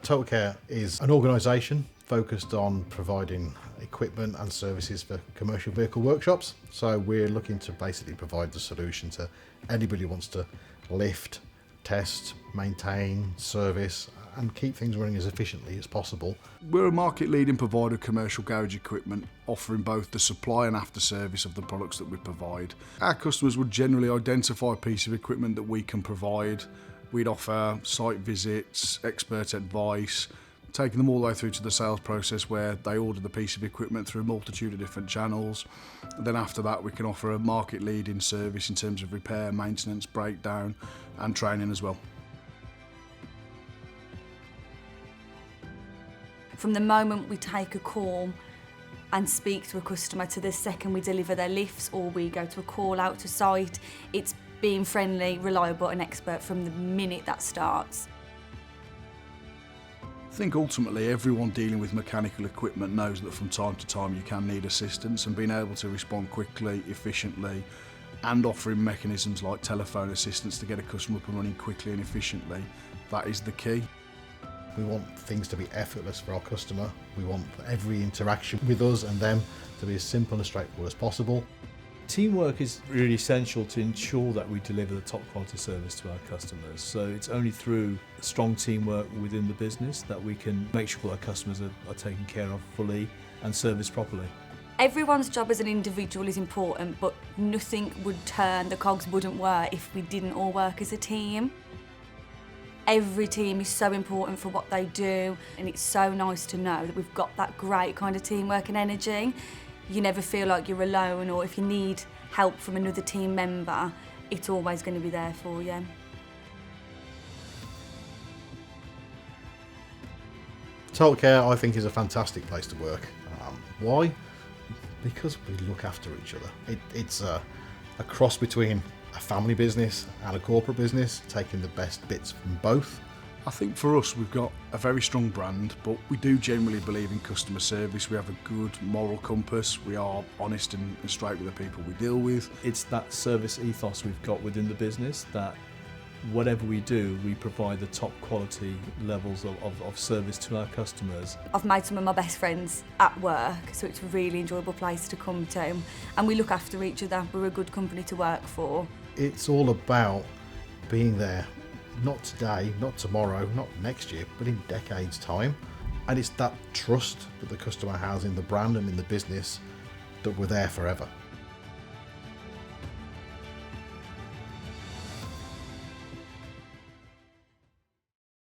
Totalkare is an organisation focused on providing equipment and services for commercial vehicle workshops. So we're looking to basically provide the solution to anybody who wants to lift, test, maintain, service and keep things running as efficiently as possible. We're a market leading provider of commercial garage equipment, offering both the supply and after service of the products that we provide. Our customers would generally identify a piece of equipment that we can provide. We'd offer site visits, expert advice, taking them all the way through to the sales process where they order the piece of equipment through a multitude of different channels. And then after that we can offer a market leading service in terms of repair, maintenance, breakdown and training as well. From the moment we take a call and speak to a customer to the second we deliver their lifts or we go to a call out to site, it's being friendly, reliable and expert from the minute that starts. I think ultimately everyone dealing with mechanical equipment knows that from time to time you can need assistance, and being able to respond quickly, efficiently and offering mechanisms like telephone assistance to get a customer up and running quickly and efficiently, that is the key. We want things to be effortless for our customer. We want every interaction with us and them to be as simple and straightforward as possible. Teamwork is really essential to ensure that we deliver the top quality service to our customers. So it's only through strong teamwork within the business that we can make sure our customers are taken care of fully and serviced properly. Everyone's job as an individual is important, but nothing would turn, the cogs wouldn't work if we didn't all work as a team. Every team is so important for what they do, and it's so nice to know that we've got that great kind of teamwork and energy. You never feel like you're alone, or if you need help from another team member, it's always going to be there for you. Totalkare, I think, is a fantastic place to work. Why? Because we look after each other. It's a cross between a family business and a corporate business, taking the best bits from both. I think for us we've got a very strong brand, but we do generally believe in customer service. We have a good moral compass. We are honest and straight with the people we deal with. It's that service ethos we've got within the business that whatever we do, we provide the top quality levels of service to our customers. I've made some of my best friends at work, so it's a really enjoyable place to come to, and we look after each other. We're a good company to work for. It's all about being there, not today, not tomorrow, not next year, but in decades' time. And it's that trust that the customer has in the brand and in the business that we're there forever.